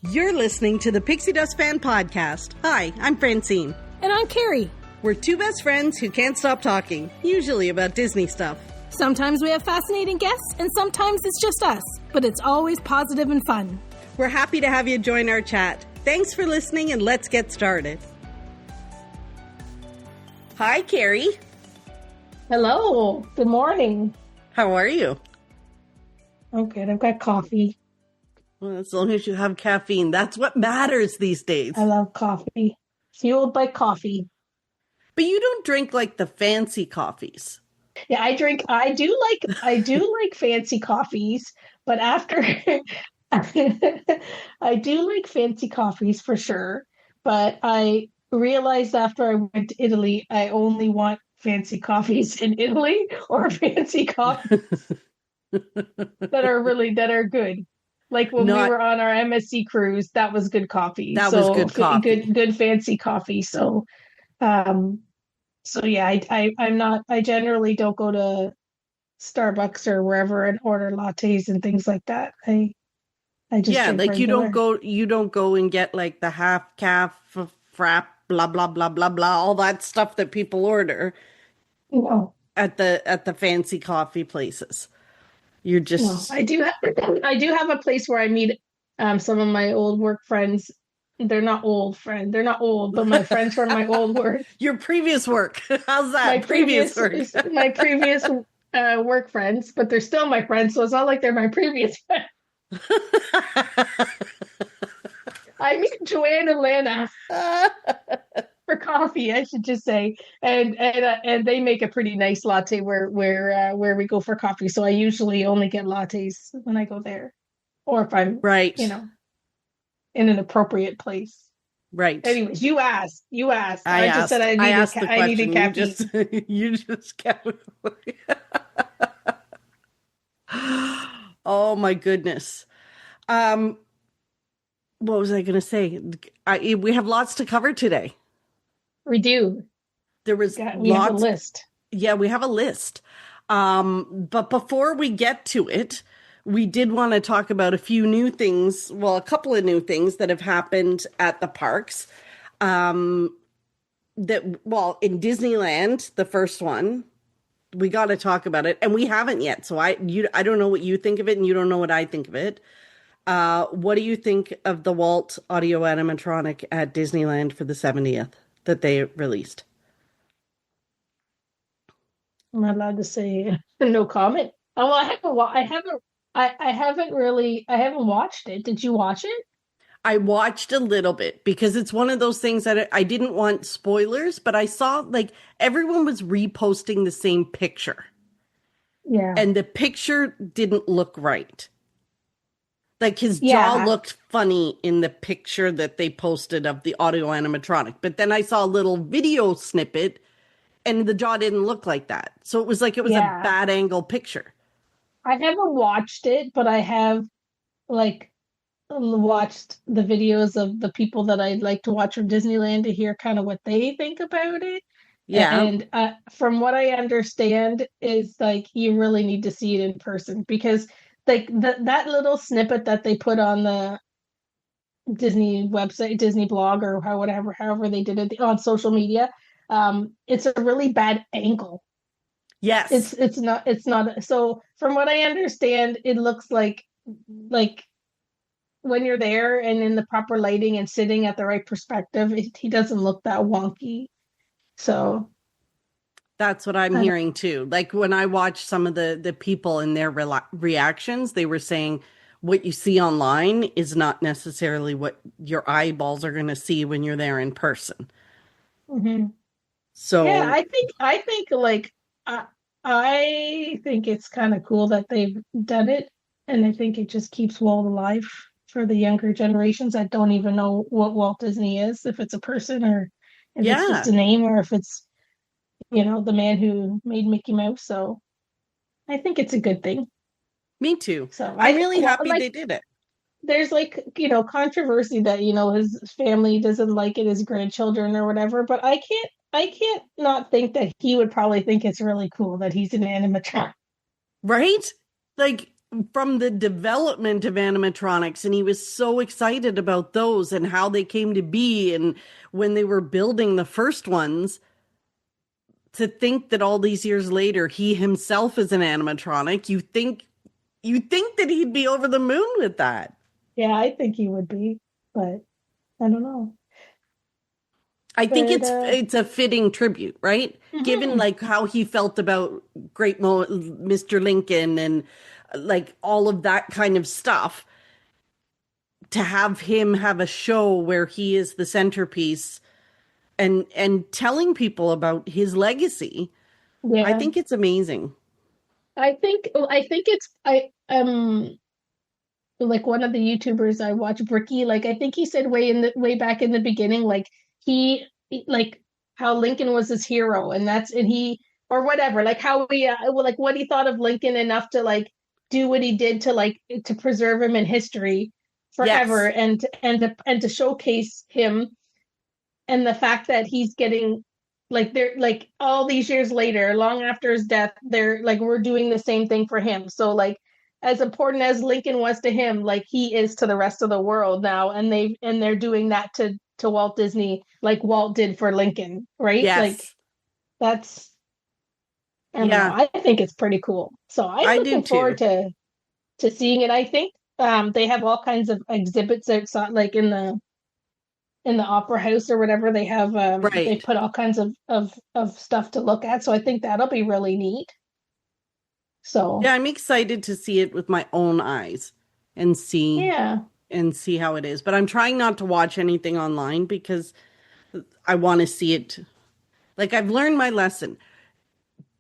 You're listening to the Pixie Dust Fan Podcast. Hi, I'm Francine. And I'm Carrie. We're two best friends who can't stop talking, usually about Disney stuff. Sometimes we have fascinating guests, and sometimes it's just us. But it's always positive and fun. We're happy to have you join our chat. Thanks for listening, and let's get started. Hi, Carrie. Hello. Good morning. How are you? I'm good. I've got coffee. Well, as long as you have caffeine, that's what matters these days. I love coffee. Fueled by coffee. But you don't drink like the fancy coffees. Yeah, I do like fancy coffees, but after I do like fancy coffees for sure, but I realized after I went to Italy, I only want fancy coffees in Italy or fancy coffees that are good. Like when we were on our MSC cruise, that was good coffee. That was good coffee. Good fancy coffee. So yeah, I generally don't go to Starbucks or wherever and order lattes and things like that. I just drink like regular. you don't go and get like the half calf frap, blah blah blah blah blah, all that stuff that people order. No. At the fancy coffee places. You're just I do have a place where I meet some of my old work friends. They're not old, but my friends from my old work. Your previous work. How's that? My previous work friends, but they're still my friends, so it's not like they're my previous friends. I meet Joanne and Lana for coffee, I should just say, and they make a pretty nice latte where we go for coffee. So I usually only get lattes when I go there, or if I'm right, in an appropriate place. Right. Anyways, you asked. I just said I needed caffeine. You just kept. Oh my goodness. What was I going to say? We have lots to cover today. We do. There was we have a list. Yeah, we have a list. But before we get to it, we did want to talk about a couple of new things that have happened at the parks. In Disneyland, the first one, we got to talk about it, and we haven't yet. So I don't know what you think of it, and you don't know what I think of it. What do you think of the Walt audio-animatronic at Disneyland for the 70th that they released? I'm not allowed to say no comment. Oh, well, I haven't watched it. Did you watch it? I watched a little bit because it's one of those things that I didn't want spoilers, but I saw like everyone was reposting the same picture. Yeah. And the picture didn't look right. Like his jaw looked funny in the picture that they posted of the audio animatronic. But then I saw a little video snippet and the jaw didn't look like that. So it was a bad angle picture. I haven't watched it, but I have watched the videos of the people that I'd like to watch from Disneyland to hear kind of what they think about it. Yeah. And from what I understand is like you really need to see it in person because like that little snippet that they put on the Disney website, Disney blog, or however they did it on social media, it's a really bad angle. Yes. It's not. So from what I understand, it looks like when you're there and in the proper lighting and sitting at the right perspective, he doesn't look that wonky. So that's what I'm hearing too. Like when I watched some of the people in their reactions, they were saying what you see online is not necessarily what your eyeballs are going to see when you're there in person. Mm-hmm. So yeah, I think it's kind of cool that they've done it, and I think it just keeps Walt alive for the younger generations that don't even know what Walt Disney is, if it's a person or if it's just a name or if it's the man who made Mickey Mouse. So I think it's a good thing. Me too. So I'm really happy they did it. There's controversy that his family doesn't like it, his grandchildren or whatever, but I can't not think that he would probably think it's really cool that he's an animatronic. Right? Like from the development of animatronics, and he was so excited about those and how they came to be, and when they were building the first ones, to think that all these years later he himself is an animatronic, you think that he'd be over the moon with that. Yeah, I think he would be, but I don't know. I think it's a fitting tribute, right? Mm-hmm. Given like how he felt about Mr. Lincoln and like all of that kind of stuff, to have him have a show where he is the centerpiece and telling people about his legacy. Yeah. I think it's amazing. I think it's like one of the YouTubers I watch, Bricky, like I think he said way back in the beginning, like he like how Lincoln was his hero, and he or whatever, like how he like what he thought of Lincoln enough to like do what he did to preserve him in history forever. Yes. and to showcase him, and the fact that he's getting like they're like all these years later, long after his death, they're like we're doing the same thing for him. So like as important as Lincoln was to him, like he is to the rest of the world now, and they're doing that to Walt Disney, like Walt did for Lincoln, right? Yes. Like that's, I don't know, I think it's pretty cool. So I'm looking forward to seeing it. I think they have all kinds of exhibits outside, like in the Opera House or whatever. They have they put all kinds of stuff to look at. So I think that'll be really neat. So yeah, I'm excited to see it with my own eyes and see how it is. But I'm trying not to watch anything online because I want to see it. Like I've learned my lesson.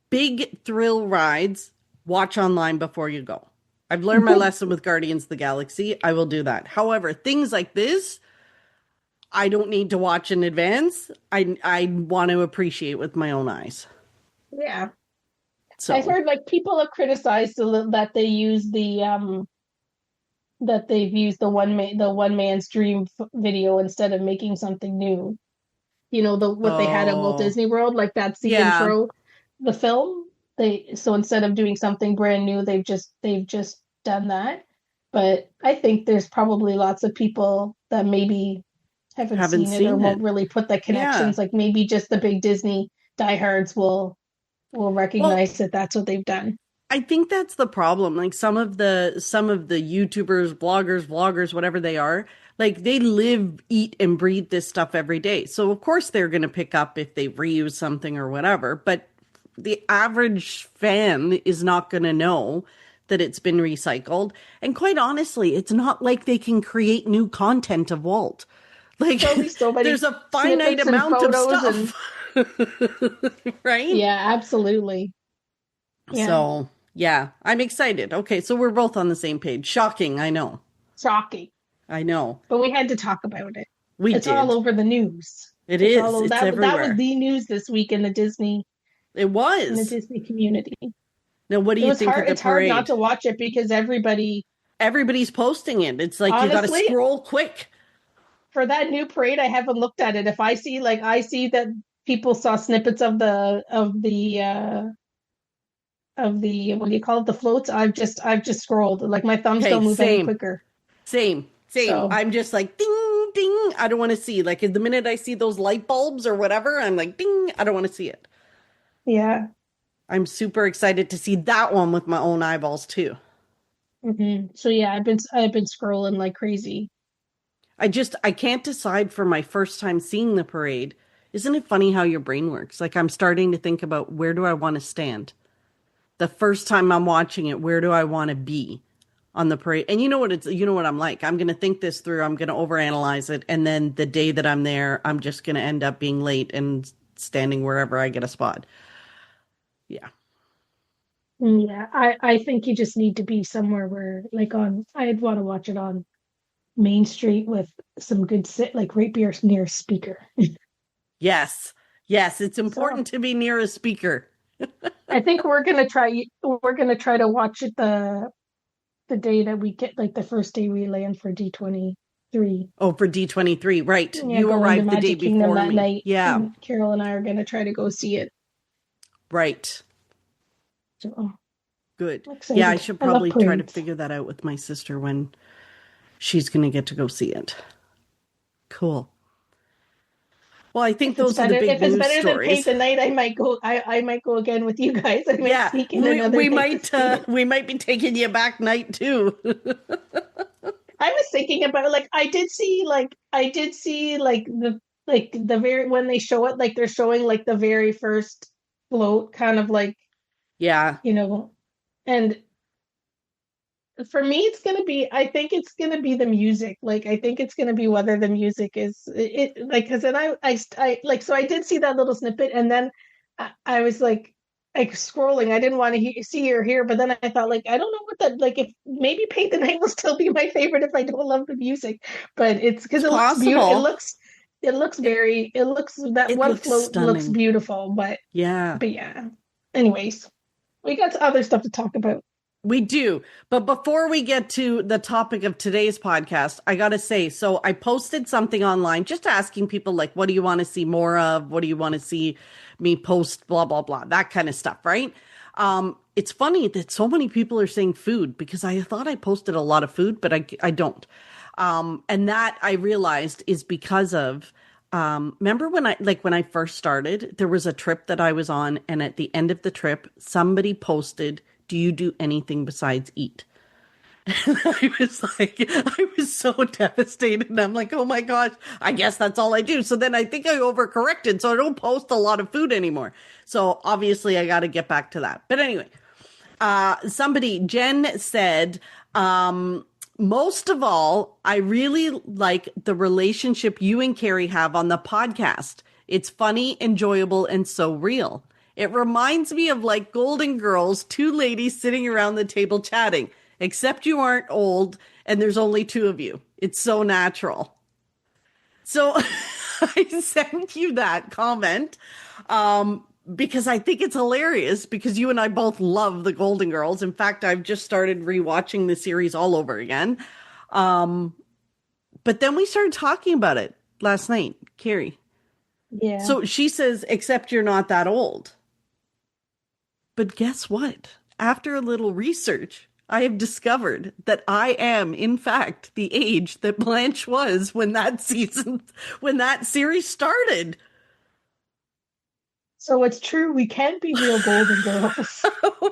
Big thrill rides, watch online before you go. I've learned my lesson with Guardians of the Galaxy. I will do that. However, things like this, I don't need to watch in advance. I want to appreciate with my own eyes. Yeah. So I've heard like people have criticized that they use that they've used the one man's dream video instead of making something new. You know, what they had at Walt Disney World, like that's the intro, the film. So instead of doing something brand new, they've just done that. But I think there's probably lots of people that maybe haven't seen it or won't really put the connections. Yeah. Like maybe just the big Disney diehards will recognize that that's what they've done. I think that's the problem. Like some of the YouTubers, bloggers, vloggers, whatever they are, like they live, eat, and breathe this stuff every day. So of course they're going to pick up if they reuse something or whatever. But the average fan is not going to know that it's been recycled. And quite honestly, it's not like they can create new content of Walt. Like so there's a finite amount of stuff. Right? Yeah, absolutely. Yeah. So, yeah, I'm excited. Okay, so we're both on the same page. Shocking, I know. Shocking. I know. But we had to talk about it. It's all over the news. It's everywhere. That was the news this week in the Disney. It was. In the Disney community. Now, what do you think of the parade? It's hard not to watch it because everybody's posting it. It's like honestly, you got to scroll quick. For that new parade, I haven't looked at it. If I see that people saw snippets of the what do you call it, the floats, I've just scrolled. Like my thumbs don't move any quicker. Same. So, I'm just like ding ding. I don't want to see. Like the minute I see those light bulbs or whatever, I'm like ding. I don't want to see it. Yeah. I'm super excited to see that one with my own eyeballs too. Mm-hmm. So yeah, I've been scrolling like crazy. I can't decide for my first time seeing the parade. Isn't it funny how your brain works? Like I'm starting to think about where do I want to stand? The first time I'm watching it, where do I want to be on the parade? And you know what I'm like. I'm going to think this through. I'm going to overanalyze it. And then the day that I'm there, I'm just going to end up being late and standing wherever I get a spot. Yeah. Yeah. I think you just need to be somewhere where I'd want to watch it on Main Street with some good like right near a speaker. Yes. It's important to be near a speaker. I think we're gonna try to watch it the day that we get, like the first day we land for D23. Oh, for D23, right? Yeah, you arrived the day before that me. Night, yeah, Carol and I are gonna try to go see it. Right. So, Good. I'm Yeah, I excited. should I love probably try to parades. figure that out with my sister when she's going to get to go see it. Cool. Well, I think those are the big If it's news better than paint stories. the night, I might go. I might go again with you guys. I might Yeah, sneak in another night to see it. we might be taking you back night too. I was thinking about like I did see like the very when they show it like they're showing like the very first float kind of like Yeah, you know and for me it's gonna be I think it's gonna be the music like I think it's gonna be whether the music is it like because then I like so I did see that little snippet and then I was like scrolling I didn't want to see or hear but then I thought like I don't know what that like if maybe Paint the Night will still be my favorite if I don't love the music but it's because it's it looks beautiful possible. it looks very it looks that It one looks float looks stunning. beautiful Yeah. but yeah anyways we got other stuff to talk about. We do. But before we get to the topic of today's podcast, I got to say, so I posted something online just asking people, like, what do you want to see more of? What do you want to see me post? Blah, blah, blah, that kind of stuff, right? It's funny that so many people are saying food because I thought I posted a lot of food, but I don't. And that I realized is because of, remember when I first started, there was a trip that I was on, and at the end of the trip, somebody posted, do you do anything besides eat? And I was so devastated. And I'm like, oh my gosh, I guess that's all I do. So then I think I overcorrected. So I don't post a lot of food anymore. So obviously I got to get back to that. But anyway, Jen said, most of all, I really like the relationship you and Carrie have on the podcast. It's funny, enjoyable, and so real. It reminds me of like Golden Girls, two ladies sitting around the table chatting, except you aren't old and there's only two of you. It's so natural. So I sent you that comment because I think it's hilarious because you and I both love the Golden Girls. In fact, I've just started rewatching the series all over again. But then we started talking about it last night, Carrie. Yeah. So she says, except you're not that old. But guess what? After a little research, I have discovered that I am, in fact, the age that Blanche was when that series started. So it's true, we can be real Golden Girls.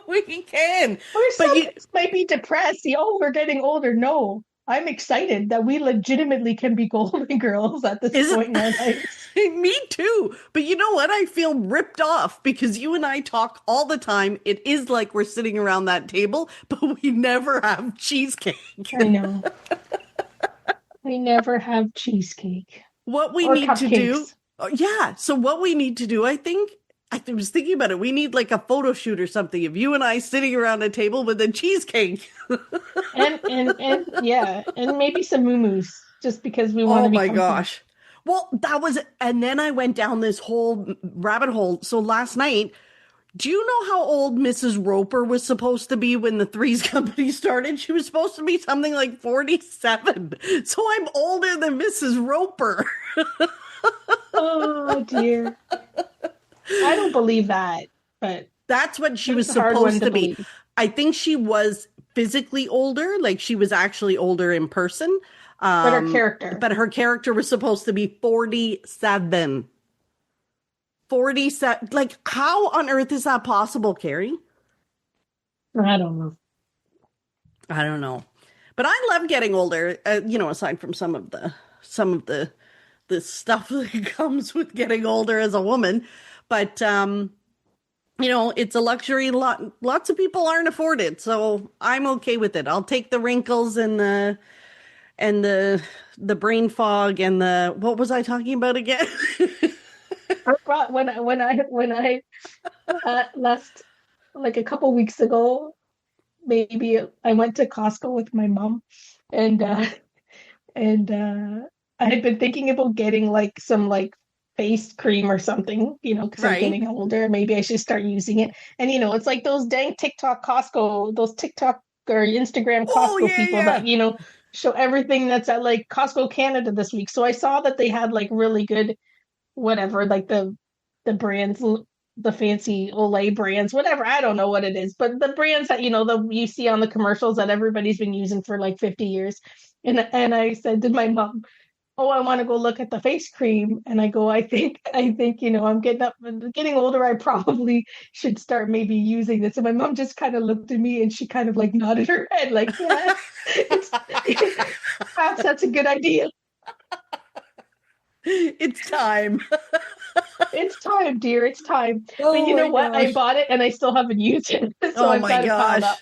We can. Or But some might be depressed. Oh, we're getting older. No, I'm excited that we legitimately can be Golden Girls at this point in our lives. Me too. But you know what? I feel ripped off because you and I talk all the time. It is like we're sitting around that table, but we never have cheesecake. I know. We never have cheesecake. What we or need cupcakes. To do. Yeah. So what we need to do, I was thinking about it. We need like a photo shoot or something of you and I sitting around a table with a cheesecake. and yeah, and maybe some moo-moos just because we want to be comfy. Gosh. Well, and then I went down this whole rabbit hole. So last night, do you know how old Mrs. Roper was supposed to be when the Threes Company started? She was supposed to be something like 47. So I'm older than Mrs. Roper. Oh dear. I don't believe that, but that's what she was supposed to be. Believe. I think she was physically older, like she was actually older in person. But her character was supposed to be 47. 47. Like, how on earth is that possible, Carrie? I don't know. But I love getting older. Aside from some of the stuff that comes with getting older as a woman, but it's a luxury lots of people aren't afforded. So I'm okay with it. I'll take the wrinkles and the brain fog and what was I talking about again? when I last like a couple weeks ago, maybe I went to Costco with my mom, and I had been thinking about getting like some like face cream or something, because I'm getting older. Maybe I should start using it. And it's like those dang TikTok or Instagram Costco people that show everything that's at like Costco Canada this week. So I saw that they had like really good whatever, like the brands the fancy Olay brands, whatever. I don't know what it is, but the brands that you see on the commercials that everybody's been using for like 50 years. And I said to my mom, "Oh, I want to go look at the face cream." And I go, I think, I'm getting older. I probably should start maybe using this. And my mom just kind of looked at me and she kind of like nodded her head, like, yeah, it's perhaps that's a good idea. It's time. It's time, dear. It's time. Oh But you know what? gosh. I bought it and I still haven't used it. So Oh I've my got it piled gosh. up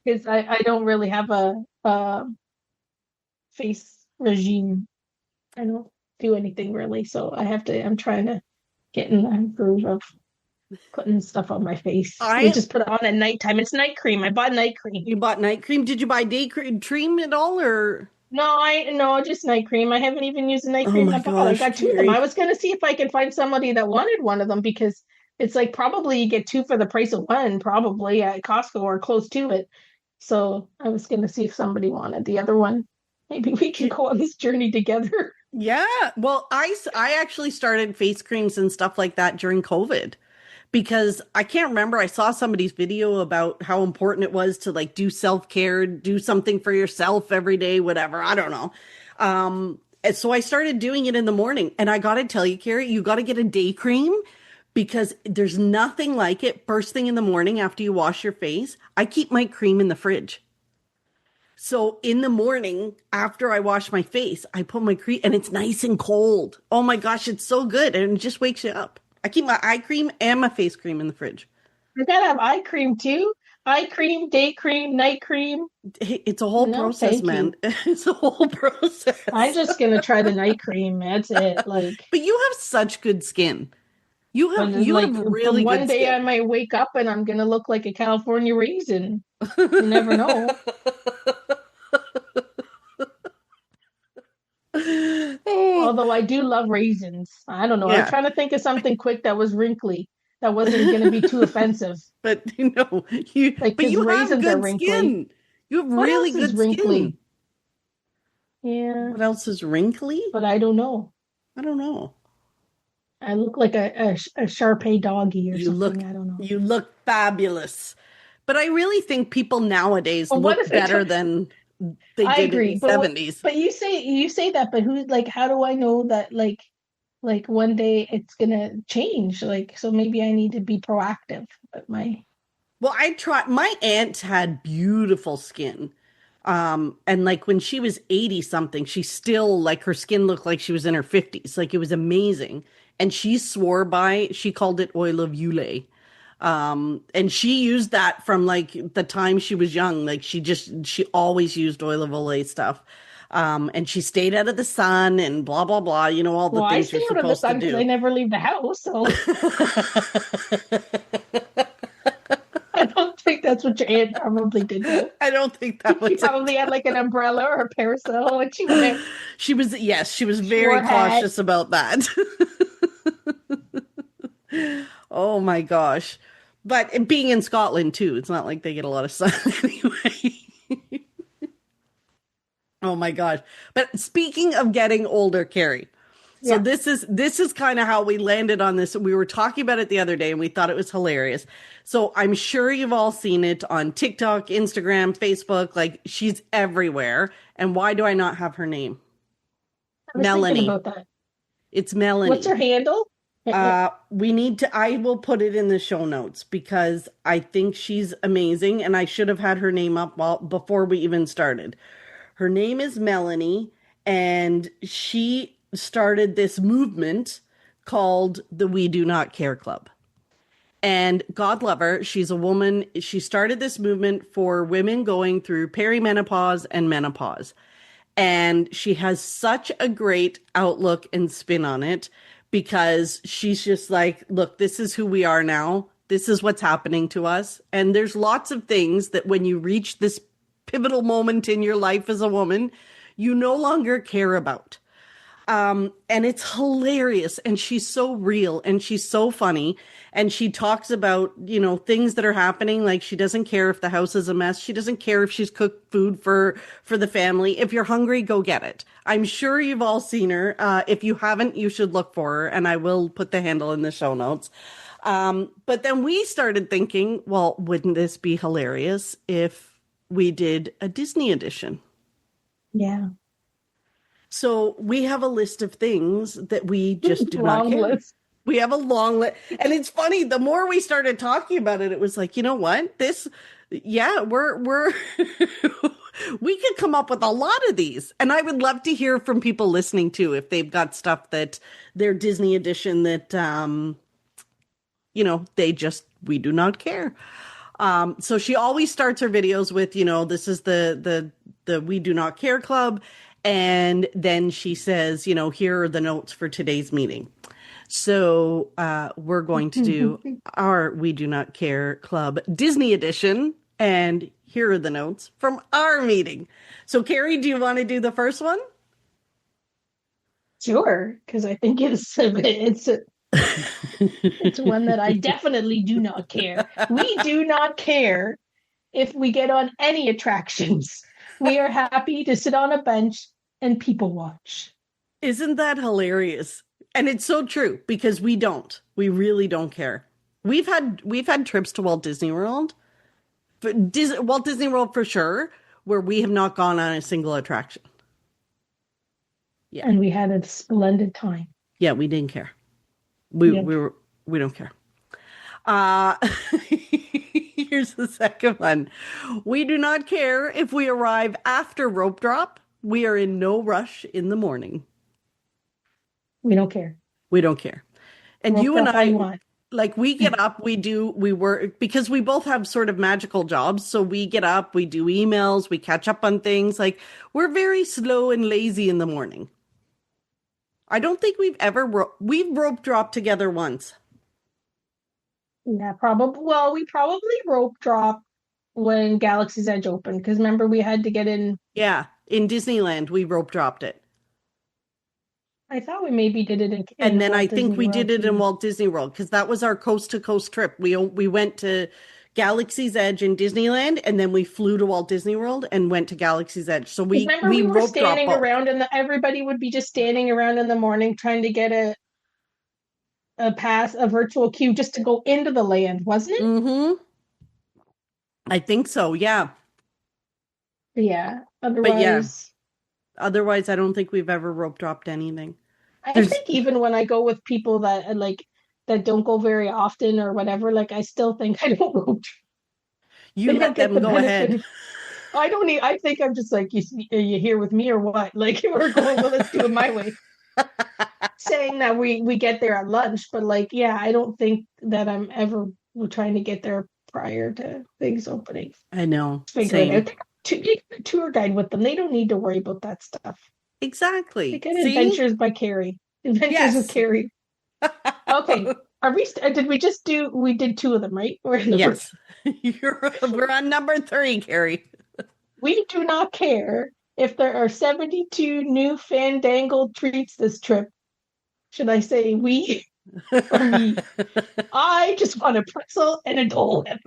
because I don't really have a face regime. I don't do anything really. So I'm trying to get in the groove of putting stuff on my face. We I just put it on at nighttime. It's night cream. I bought night cream. You bought night cream? Did you buy day cream at all or? No, just night cream. I haven't even used the night Oh cream my I bought. I gosh, got two of them. I Carrie. was gonna see if I can find somebody that wanted one of them because it's like probably you get two for the price of one, probably at Costco or close to it. So I was gonna see if somebody wanted the other one. Maybe we can go on this journey together. Yeah. Well, I actually started face creams and stuff like that during COVID because I can't remember. I saw somebody's video about how important it was to like do self-care, do something for yourself every day, whatever. I don't know. And so I started doing it in the morning. And I got to tell you, Carrie, you got to get a day cream because there's nothing like it first thing in the morning after you wash your face. I keep my cream in the fridge. So in the morning, after I wash my face, I put my cream and it's nice and cold. Oh my gosh, it's so good. And it just wakes you up. I keep my eye cream and my face cream in the fridge. I gotta have eye cream too. Eye cream, day cream, night cream. It's a whole No, process, thank man. you. It's a whole process. I'm just gonna try the night cream. That's it. Like, But you have such good skin. You but have then, you like have from really one good day I skin. might wake up and I'm gonna look like a California raisin. You never know. Oh, Although I do love raisins. I don't know. I'm yeah. trying to think of something quick that was wrinkly, that wasn't gonna be too offensive. But you Like, but because you have raisins are good wrinkly. skin. You have What really else is good skin. wrinkly? Yeah, What else is wrinkly? but I don't know. I don't know. I look like a Shar-Pei doggy or You look something. I don't know. you look fabulous. But I really think people nowadays But what look if it better took? than they I did in the agree, but 70s. you say that, but who like how do I know that like one day it's gonna change? Like so maybe I need to be proactive. But Well, my aunt had beautiful skin. And like when she was 80 something, she still like her skin looked like she was in her 50s. Like it was amazing. And she called it oil of Yule. And she used that from like the time she was young. Like she always used oil of Olay stuff. And she stayed out of the sun and blah, blah, blah, all the well, I things stay you're out of the supposed to sun because I do. never leave the house, so I don't think that's what your aunt probably did though. I don't think that She was it. probably had like an umbrella or a parasol and she went out. Yes, she was She wore very a hat. cautious about that. Oh my gosh. But being in Scotland too, it's not like they get a lot of sun anyway. Oh my gosh. But speaking of getting older, Carrie. So Yeah. this is kind of how we landed on this. We were talking about it the other day and we thought it was hilarious. So I'm sure you've all seen it on TikTok, Instagram, Facebook, like she's everywhere. And why do I not have her name? I was thinking Melanie. about that. It's What's her Melanie. handle? I will put it in the show notes because I think she's amazing and I should have had her name up before we even started. Her name is Melanie and she started this movement called the We Do Not Care Club. And God love her, she's a woman. She started this movement for women going through perimenopause and menopause. And she has such a great outlook and spin on it because she's just like, look, this is who we are now. This is what's happening to us. And there's lots of things that when you reach this pivotal moment in your life as a woman, you no longer care about. And it's hilarious. And she's so real and she's so funny. And she talks about, things that are happening. Like she doesn't care if the house is a mess. She doesn't care if she's cooked food for the family. If you're hungry, go get it. I'm sure you've all seen her. If you haven't, you should look for her. And I will put the handle in the show notes. But then we started thinking, well, wouldn't this be hilarious if we did a Disney edition? Yeah. So we have a list of things that we just do not care. List. We have a long list. And it's funny, the more we started talking about it, it was like, you know what? We're we could come up with a lot of these. And I would love to hear from people listening too, if they've got stuff that their Disney edition that, we do not care. So she always starts her videos with, this is the We Do Not Care Club. And then she says, here are the notes for today's meeting. So we're going to do our We Do Not Care Club Disney edition. And here are the notes from our meeting. So Carrie, do you want to do the first one? Sure, because I think it's one that I definitely do not care. We do not care if we get on any attractions. We are happy to sit on a bench and people watch. Isn't that hilarious? And it's so true because we really don't care. We've had trips to Walt Disney World, Walt Disney World for sure, where we have not gone on a single attraction. Yeah. And we had a splendid time. Yeah, we didn't care. We don't care. Here's the second one. We do not care if we arrive after rope drop. We are in no rush in the morning. We don't care. We don't care. And rope you and I, we get up, we work, because we both have sort of magical jobs. So we get up, we do emails, we catch up on things. Like, we're very slow and lazy in the morning. I don't think we've rope dropped together once. Yeah, probably. Well, we probably rope dropped when Galaxy's Edge opened, because remember we had to get in. Yeah, in Disneyland we rope dropped it. I thought we maybe did it in and then I think we did it in Walt Disney World, because that was our coast to coast trip. We went to Galaxy's Edge in Disneyland, and then we flew to Walt Disney World and went to Galaxy's Edge. So we were standing around, and everybody would be just standing around in the morning trying to get a virtual queue just to go into the land, wasn't it? Mm-hmm. I think so. Yeah. Yeah. Otherwise, I don't think we've ever rope dropped anything. I think even when I go with people that that don't go very often or whatever, I still think I don't rope. You let them go ahead. I don't need. I think I'm just you here with me or what? We're going. Well, let's do it my way. Saying that we get there at lunch, but I don't think that I'm ever trying to get there prior to things opening. I know. Tour guide with them. They don't need to worry about that stuff. Exactly. Adventures by Carrie. Adventures with Carrie. Okay. Are we? Did we just do? We did two of them, right? Yes. We're on number 3, Carrie. We do not care if there are 72 new fandangled treats this trip. Should I say we or me? I just want a pretzel and a Dole Whip.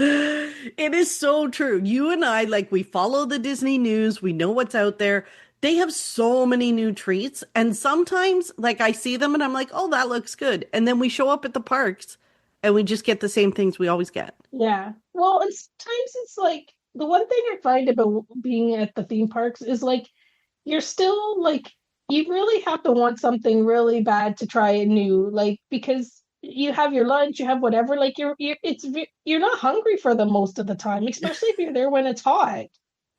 It is so true. You and I, we follow the Disney news. We know what's out there. They have so many new treats. And sometimes, I see them and I'm like, oh, that looks good. And then we show up at the parks and we just get the same things we always get. Yeah. Well, and sometimes it's the one thing I find about being at the theme parks is you're still you really have to want something really bad to try it new, because you have your lunch, you have whatever, you're not hungry for them most of the time, especially if you're there when it's hot.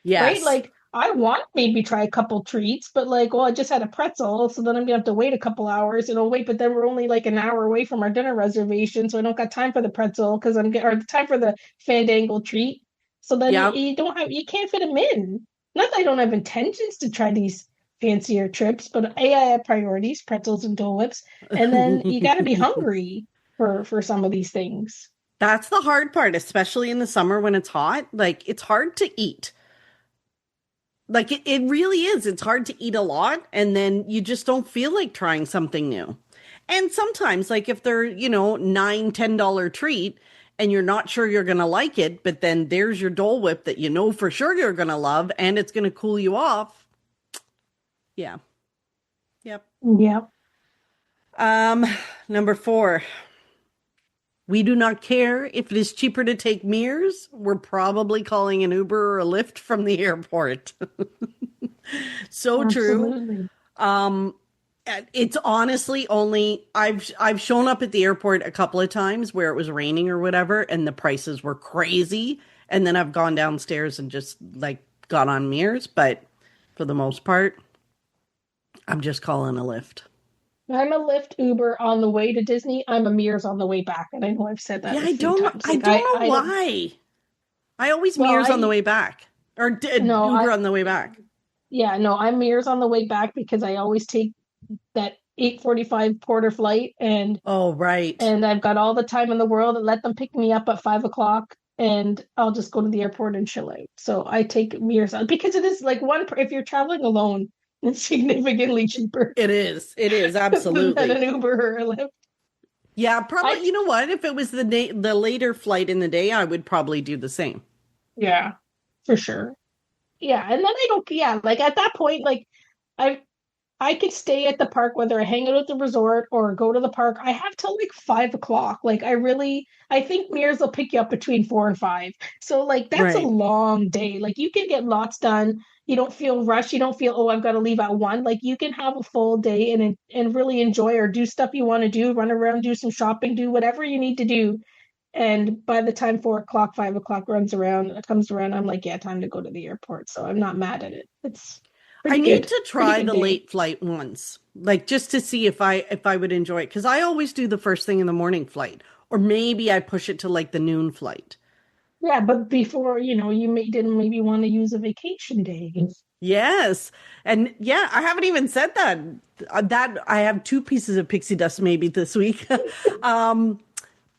Yes. Right? I want maybe try a couple treats, but I just had a pretzel, so then I'm gonna have to wait a couple hours, but then we're only an hour away from our dinner reservation, so I don't got time for the pretzel or time for the fandangle treat. So then you can't fit them in. Not that I don't have intentions to try these fancier trips, but I have priorities, pretzels and Dole Whips, and then you got to be hungry for some of these things. That's the hard part, especially in the summer when it's hot. It's hard to eat. It really is. It's hard to eat a lot, and then you just don't feel like trying something new. And sometimes, if they're, $9-10 treat, and you're not sure you're going to like it, but then there's your Dole Whip that for sure you're going to love, and it's going to cool you off. Yeah. Yep. Yep. Um, Number 4. We do not care if it is cheaper to take Mears. We're probably calling an Uber or a Lyft from the airport. So true. Absolutely. Um, it's honestly only I've shown up at the airport a couple of times where it was raining or whatever, and the prices were crazy. And then I've gone downstairs and just like got on Mears, but for the most part, I'm just calling a Lyft. I'm a Lyft Uber on the way to Disney. I'm a Mears on the way back, and I know I've said that Yeah, a few times. I Like don't know I don't. why. I always Well, Mears on the way back, or no, Uber on the way back. yeah, no, I'm Mears on the way back because I always take that 8:45 Porter flight, Oh, right. and I've got all the time in the world and let them pick me up at 5 o'clock, and I'll just go to the airport and chill out. So I take Mears on because it is like if you're traveling alone, it's significantly cheaper It is. It is than an absolutely. Uber or a Lyft. Yeah, probably. I You know what? If it was the later flight in the day, I would probably do the same. Yeah, for sure. Yeah, and then I don't. Yeah, like at that point, like I I could stay at the park, whether I hang out at the resort or go to the park. I have till like 5 o'clock. Like I think Mears will pick you up between 4 and 5. So like that's a Right. long day. Like you can get lots done. You don't feel rushed. You don't feel, oh, I've got to leave at 1. Like you can have a full day and really enjoy or do stuff you want to do, run around, do some shopping, do whatever you need to do. And by the time 4 o'clock, 5 o'clock comes around, I'm like, yeah, time to go to the airport. So I'm not mad at it. It's I pretty need good. to Pretty try good the day. late flight once, like just to see if I would enjoy it, because I always do the first thing in the morning flight, or maybe I push it to like the noon flight. Yeah, but before, didn't maybe want to use a vacation day. Yes. And yeah, I haven't even said that. That I have 2 pieces of pixie dust maybe this week. um,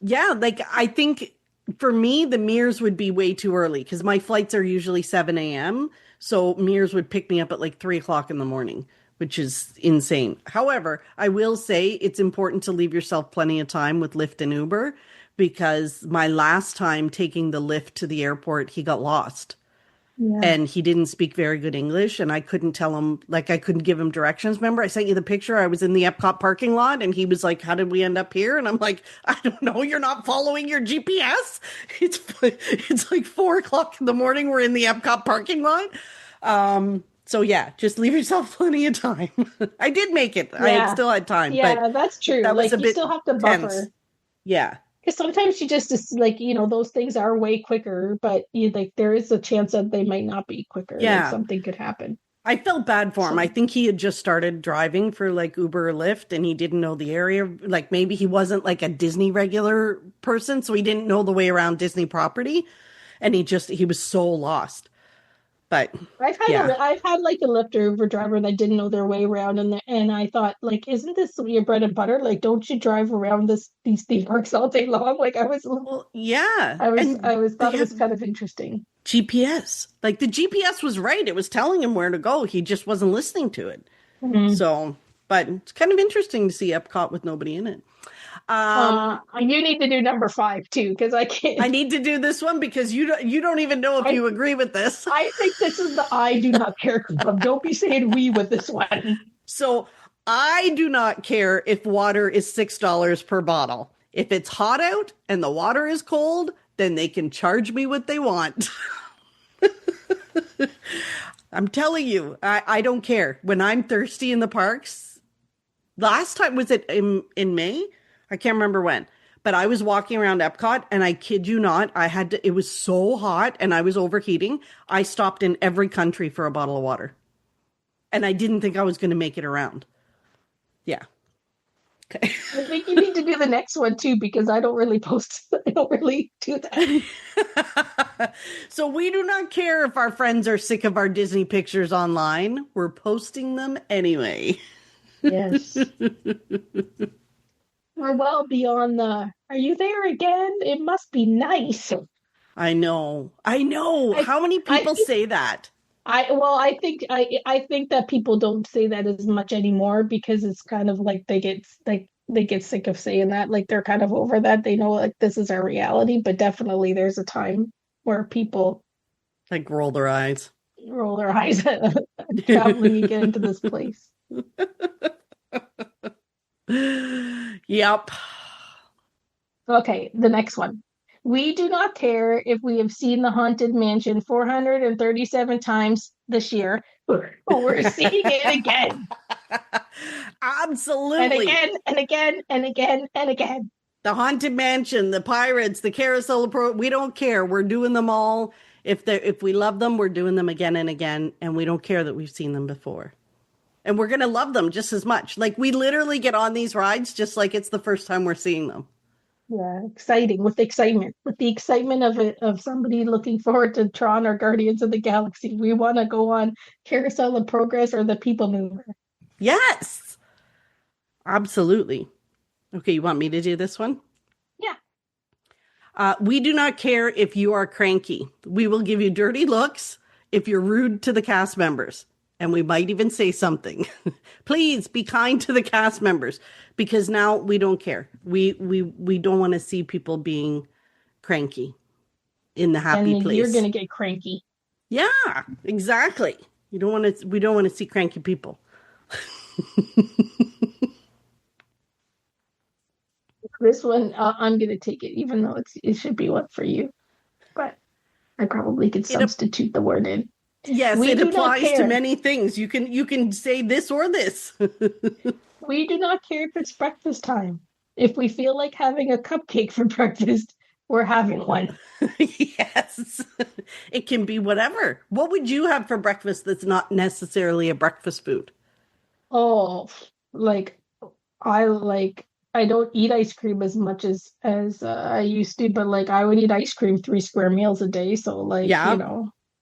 yeah, like I think for me, the Mears would be way too early because my flights are usually 7 a.m. So Mears would pick me up at like 3 o'clock in the morning, which is insane. However, I will say it's important to leave yourself plenty of time with Lyft and Uber because my last time taking the Lyft to the airport, he got lost Yeah. and he didn't speak very good English, and I couldn't tell him, like I couldn't give him directions. Remember I sent you the picture? I was in the Epcot parking lot and he was like, how did we end up here? And I'm like, I don't know, you're not following your GPS. It's like 4 o'clock in the morning, we're in the Epcot parking lot. So yeah, just leave yourself plenty of time. I did make it. I had Yeah. still had time, but Yeah, that's true. that was Like a you bit still have to tense. buffer. Yeah. Because sometimes you just like, those things are way quicker, but there is a chance that they might not be quicker. Like Yeah. something could happen. I felt bad for him. I So think he had just started driving for like Uber or Lyft and he didn't know the area. Like maybe he wasn't like a Disney regular person, so he didn't know the way around Disney property and he was so lost. But yeah. I've had like a Lyft or Uber driver that didn't know their way around, and I thought, like, isn't this your bread and butter? Like, don't you drive around these theme parks all day long? Like, Well, yeah. I And was they thought it was have kind of interesting. GPS. Like the GPS was right. It was telling him where to go. He just wasn't listening to it. Mhm. So, but it's kind of interesting to see Epcot with nobody in it. Um, You need to do number 5 too, because I I can't. need to do this one because you don't even know if I you agree with this. I think this is the I do not care club. Don't be saying we with this one. So I do not care if water is $6 per bottle. If it's hot out and the water is cold, then they can charge me what they want. I'm telling you, I don't care. When I'm thirsty in the parks, last time was it in May? I can't remember when. But I was walking around Epcot and I kid you not, it was so hot and I was overheating. I stopped in every country for a bottle of water. And I didn't think I was going to make it around. Yeah. Okay. I think you need to do the next one too, because I don't really post. I don't really do that. So we do not care if our friends are sick of our Disney pictures online. We're posting them anyway. Yes. We're well beyond are you there again? It must be nice. I know. I know. I How many I people say that? I think that people don't say that as much anymore because it's kind of like they get sick of saying that. Like they're kind of over that. They know like this is our reality, but definitely there's a time where people Like roll their eyes. roll their eyes at travel when you get into this place. Yep. Okay, the next one. We do not care if we have seen the Haunted Mansion 437 times this year. We're seeing it again and Absolutely. again and again and again and again. The Haunted Mansion, the Pirates, the Carousel of we don't care. We're doing them all. If we love them, we're doing them again and again, and we don't care that we've seen them before. And we're going to love them just as much. Like, we literally get on these rides just like it's the first time we're seeing them. Yeah, exciting with the excitement of somebody looking forward to Tron or Guardians of the Galaxy. We want to go on Carousel of Progress or the People Mover. Yes, absolutely. Okay, you want me to do this one? Yeah. We do not care if you are cranky. We will give you dirty looks if you're rude to the cast members. And we might even say something. Please be kind to the cast members, because now we don't care. We don't want to see people being cranky in the happy place. You're going to get cranky. Yeah, exactly. We don't want to see cranky people. This one, I'm going to take it, even though it should be one for you. But I probably could substitute the word in. Yes, it applies to many things. You can say this or this. We do not care if it's breakfast time. If we feel like having a cupcake for breakfast, we're having one. Yes. It can be whatever. What would you have for breakfast that's not necessarily a breakfast food? Oh, I don't eat ice cream as much as I used to, but I would eat ice cream 3 square meals a day. So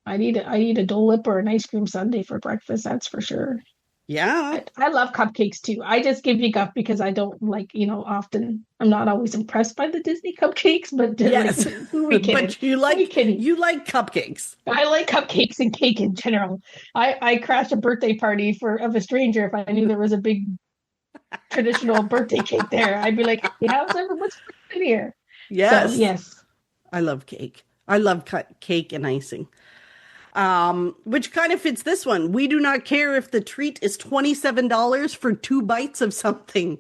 I need a Dole Whip or an ice cream sundae for breakfast. That's for sure. Yeah. I love cupcakes too. I just give you guff because I don't often, I'm not always impressed by the Disney cupcakes, but yes. Who we kidding? But you like cupcakes. I like cupcakes and cake in general. I crash a birthday party of a stranger if I knew there was a big traditional birthday cake there. I'd be like, hey, how's everyone's in here? Yes. So, yes. I love cake. I love cake and icing. Which kind of fits this one. We do not care if the treat is $27 for 2 bites of something.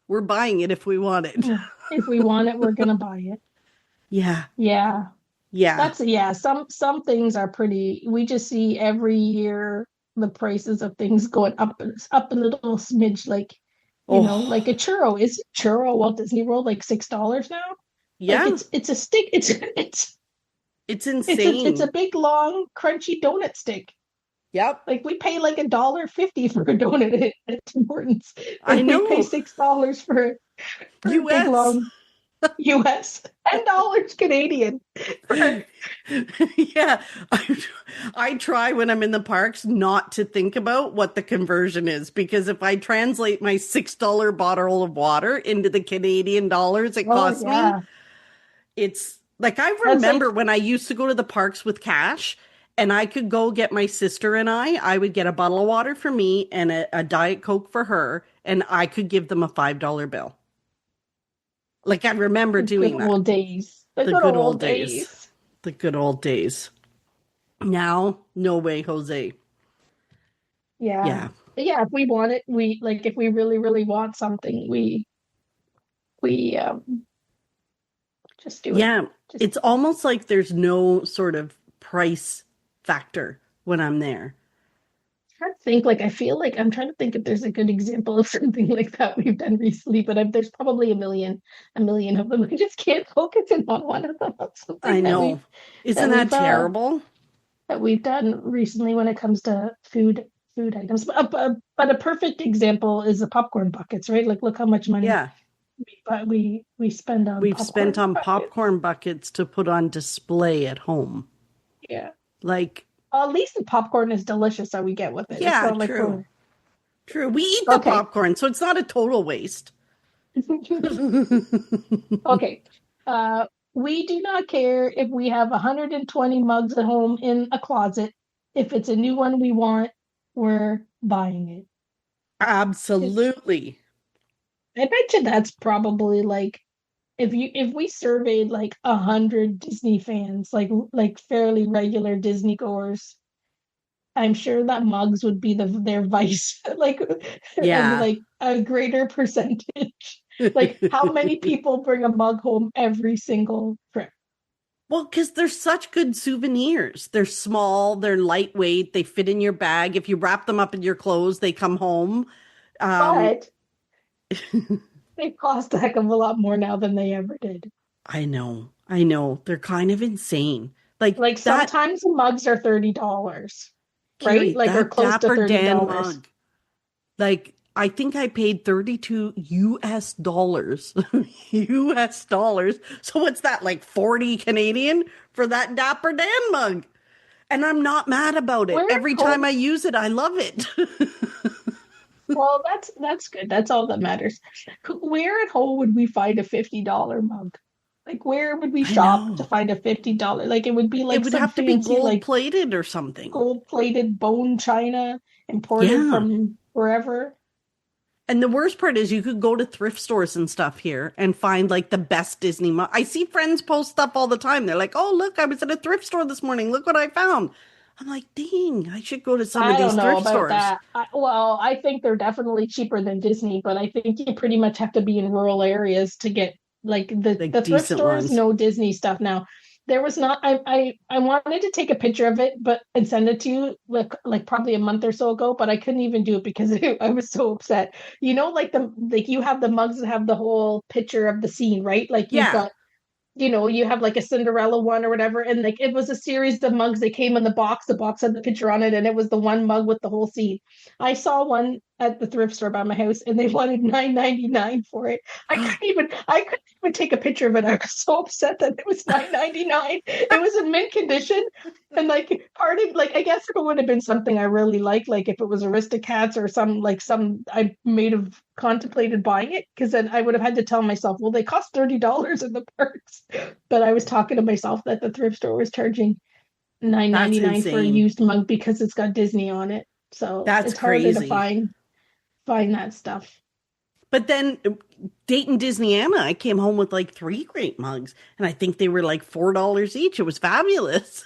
We're buying it if we want it. If we want it, we're gonna buy it. Yeah. Yeah. Yeah. Some things are pretty. We just see every year the prices of things going up a little smidge, like like a churro. Is a churro Walt Disney World like $6 now? Yeah. It's a stick. It's insane. It's a big, long, crunchy donut stick. Yep. We pay $1.50 for a donut at Tim Hortons. I know. We pay $6 for US. A big, long US. $10 Canadian. Yeah. I try when I'm in the parks not to think about what the conversion is, because if I translate my $6 bottle of water into the Canadian dollars it costs me, it's I remember when I used to go to the parks with cash and I could go get my sister and I would get a bottle of water for me and a Diet Coke for her, and I could give them a $5 bill. I remember doing that. Old days. The good old days. The good old days. Now, no way, Jose. Yeah. Yeah. Yeah, if we want it, if we really, really want something, we just do it. Yeah. It's almost like there's no sort of price factor when I'm there. I'm trying to think, I feel like I'm trying to think if there's a good example of something like that we've done recently, but there's probably a million of them. I just can't focus in on one of them. I know. Isn't that terrible? That we've done recently when it comes to food items. But a perfect example is the popcorn buckets, right? Look how much money we spend on. We've spent on popcorn buckets to put on display at home. Yeah. Well, at least the popcorn is delicious that we get with it. Yeah, true. True. We eat the popcorn, so it's not a total waste. Okay. We do not care if we have 120 mugs at home in a closet. If it's a new one we want, we're buying it. Absolutely. I bet you that's probably if we surveyed 100 Disney fans, like fairly regular Disney goers, I'm sure that mugs would be their vice, like, and Yeah. like a greater percentage. Like, how many people bring a mug home every single trip? Well, because they're such good souvenirs. They're small, they're lightweight, they fit in your bag. If you wrap them up in your clothes, they come home. Um, But they cost a heck of a lot more now than they ever did. I know, I know. They're kind of insane. Like Like that, sometimes the mugs are $30, right? Carrie, Like or that close to Dapper Dan $30. mug. Like, I think I paid 32 US dollars. US dollars. So what's that, like 40 Canadian for that Dapper Dan mug? And I'm not mad about it. Where at Every time home? I use it, I love it. Well, that's good. That's all that matters. Where at home would we find a $50 mug? Like where would we I shop to know. find a $50? Like it would be It like would some have to be fancy gold like plated or something. gold-plated bone china imported Yeah. from wherever. And the worst part is you could go to thrift stores and stuff here and find like the best Disney mug. I see friends post stuff all the time. They're like, "Oh, look, I was at a thrift store this morning. Look what I found." I'm like, "Dang, I should go to some of I don't these know thrift about stores." that. Well, I think they're definitely cheaper than Disney, but I think you pretty much have to be in rural areas to get like the Like thrift decent stores, ones. no Disney stuff now. There was not I wanted to take a picture of it but and send it to you like probably a month or so ago, but I couldn't even do it because I was so upset. You know, like you have the mugs that have the whole picture of the scene, right? Like you've Yeah. got you have like a Cinderella one or whatever, and like it was a series of mugs that came in the box. The box had the picture on it, and it was the one mug with the whole scene. I saw one at the thrift store by my house, and they wanted $9.99 for it. I couldn't even take a picture of it. I was so upset that it was $9.99. It was in mint condition, and like part of like I guess if it would have been something I really like if it was Aristocats or some I may have contemplated buying it because then I would have had to tell myself, well, they cost $30 in the parks. But I was talking to myself that the thrift store was charging nine That's ninety nine for a insane. used mug because it's got Disney on it. So That's it's harder to crazy. find that stuff. But then Dayton Disneyana, I came home with like three great mugs, and I think they were like $4 each. It was fabulous.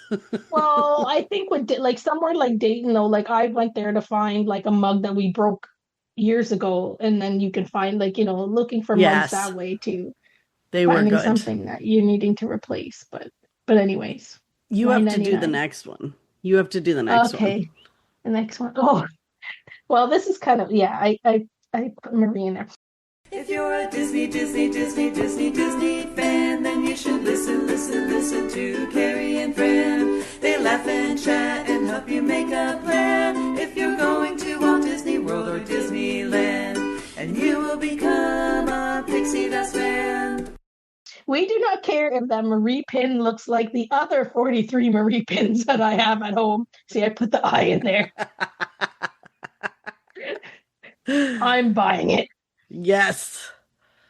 Well, I think with like somewhere like Dayton though, like I went there to find like a mug that we broke years ago, and then you can find like looking for mugs Yes, that way too, they were finding good. something that you're needing to replace. But anyways, You nine have to ninety do the nine. next one. You have to do the next one. Okay, the next one. Oh, well, this is kind of yeah. I put Marie in there. If you're a Disney fan, then you should listen to Carrie and Fran. They laugh and chat and help you make a plan. If you're going to Walt Disney World or Disneyland, and you will become a Pixie Dust Fan. We do not care if that Marie pin looks like the other 43 Marie pins that I have at home. See, I put the I in there. I'm buying it. Yes.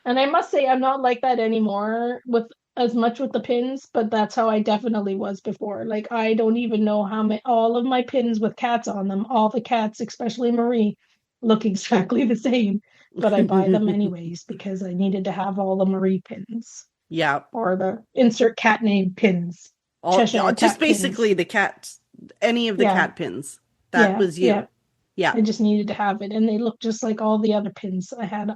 And I must say, I'm not like that anymore with as much with the pins, but that's how I definitely was before. Like, I don't even know how many, all of my pins with cats on them, all the cats, especially Marie, look exactly the same. But I buy them anyways because I needed to have all the Marie pins Yeah. or the insert cat name pins. Cheshire Just cat basically pins. the cats, any of the Yeah, cat pins. That yeah, was yeah. you. Yeah. I just needed to have it, and they look just like all the other pins I had.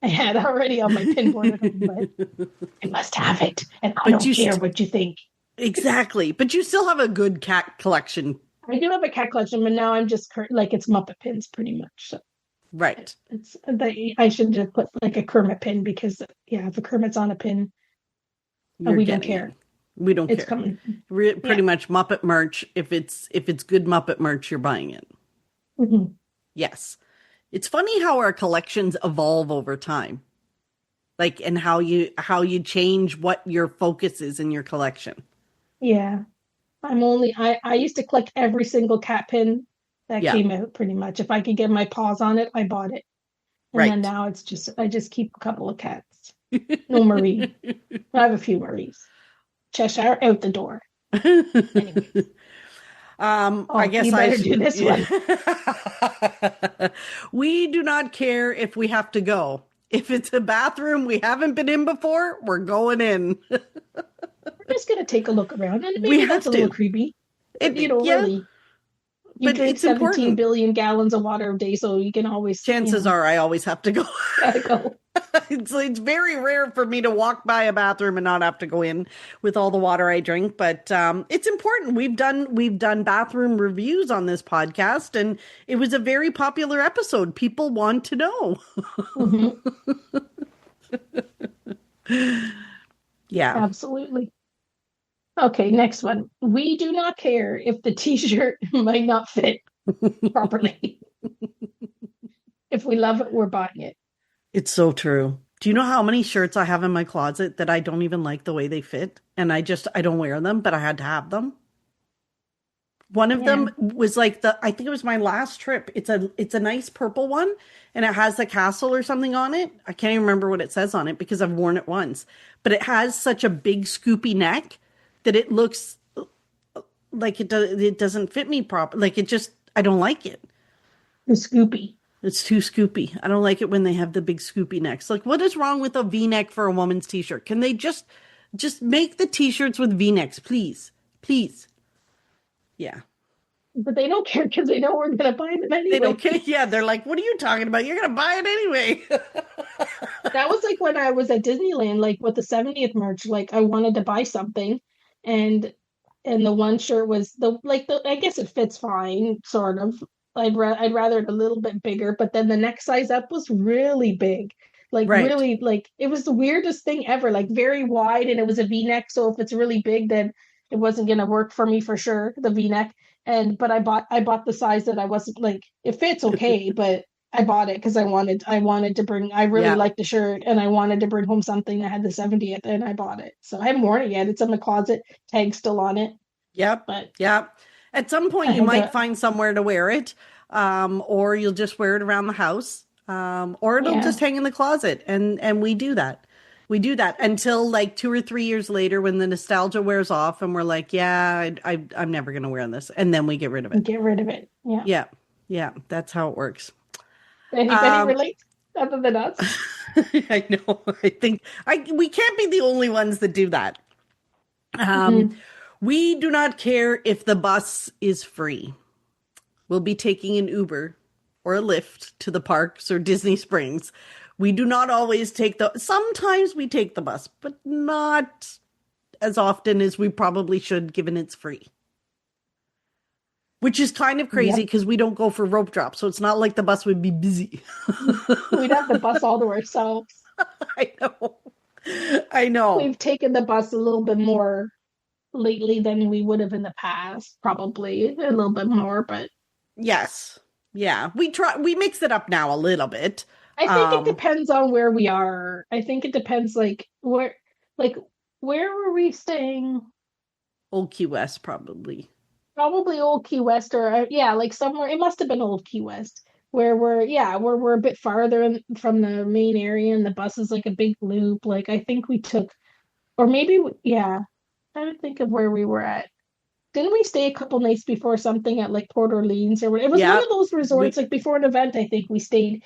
I had already on my pin board at home, but I must have it, and I But don't care what you think. exactly. But you still have a good cat collection. I do have a cat collection, but now I'm just like it's Muppet pins pretty much. So Right. I should just put like a Kermit pin because yeah, if a Kermit's on a pin, You're we don't getting care. it. We don't It's care. coming. Pretty much Muppet merch. If it's good Muppet merch, you're buying it. Mm-hmm. Yes. It's funny how our collections evolve over time. Like, and how you change what your focus is in your collection. Yeah, I used to collect every single cat pin that Yeah. came out pretty much. If I could get my paws on it, I bought it. And then Right. now it's just I just keep a couple of cats. No Marie. I have a few Maries. Cheshire out the door. Anyways. I guess you I better should do this one. We do not care if we have to go. If it's a bathroom we haven't been in before, we're going in. We're just gonna take a look around, and We maybe have that's a little to. creepy. Yeah. Really. You but drink it's 17 important. billion gallons of water a day, so you can always. Chances are I always have to go. Gotta go. It's very rare for me to walk by a bathroom and not have to go in with all the water I drink, but it's important. We've done bathroom reviews on this podcast, and it was a very popular episode. People want to know. Mm-hmm. Yeah. Absolutely. Okay, next one. We do not care if the t-shirt might not fit properly. If we love it, we're buying it. It's so true. Do you know how many shirts I have in my closet that I don't even like the way they fit? And I don't wear them, but I had to have them. One of them was like I think it was my last trip. It's a nice purple one, and it has the castle or something on it. I can't even remember what it says on it because I've worn it once. But it has such a big scoopy neck that it looks like it doesn't fit me properly. Like I don't like it. The scoopy. It's too scoopy. I don't like it when they have the big scoopy necks. Like, what is wrong with a V-neck for a woman's t-shirt? Can they just make the t-shirts with V-necks, please? Please. Yeah. But they don't care because they know we're going to buy them anyway. They don't care. Yeah, they're like, what are you talking about? You're going to buy it anyway. That was like when I was at Disneyland, like with the 70th merch, like I wanted to buy something, and the one shirt was I guess it fits fine, sort of. I'd rather it a little bit bigger, but then the next size up was really big. Like Right. really, like it was the weirdest thing ever, like very wide, and it was a V-neck, so if it's really big, then it wasn't gonna work for me for sure, the V-neck. But I bought the size that I wasn't like, it fits okay, but I bought it because I wanted to bring, I really liked the shirt, and I wanted to bring home something that had the 70th, and I bought it. So I haven't worn it yet. It's in the closet, tag still on it. Yep. But yep. At some point, you might find somewhere to wear it, or you'll just wear it around the house, or it'll just hang in the closet. And we do that. We do that until like 2 or 3 years later when the nostalgia wears off and we're like, yeah, I'm never going to wear this. And then we get rid of it. Get rid of it. Yeah. Yeah. Yeah. That's how it works. Anybody relate other than us? I know. I think we can't be the only ones that do that. We do not care if the bus is free. We'll be taking an Uber or a Lyft to the parks or Disney Springs. We do not always sometimes we take the bus, but not as often as we probably should, given it's free. Which is kind of crazy because we don't go for rope drop. So it's not like the bus would be busy. We'd have the bus all to ourselves. I know. We've taken the bus a little bit more lately than we would have in the past, probably a little bit more, but yes. Yeah. We mix it up now a little bit. I think it depends on where we are. I think it depends where were we staying? Old Key West, probably. Probably Old Key West, or like somewhere. It must have been Old Key West, where we're a bit farther from the main area, and the bus is like a big loop. Like I think we took, or maybe trying to think of where we were at. Didn't we stay a couple nights before something at like Port Orleans or whatever? It was one of those resorts. Like before an event, I think we stayed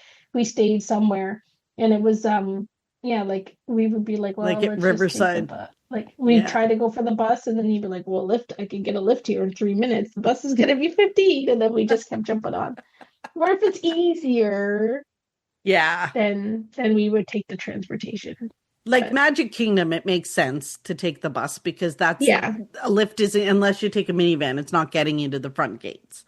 somewhere, and it was like we would be like, well, like at Riverside. Like we'd try to go for the bus, and then you'd be like, well, Lyft, I can get a Lyft here in 3 minutes. The bus is gonna be 15, and then we just kept jumping on. Or if it's easier, then we would take the transportation. Like Magic Kingdom, it makes sense to take the bus because that's a Lyft isn't, unless you take a minivan, it's not getting you to the front gates.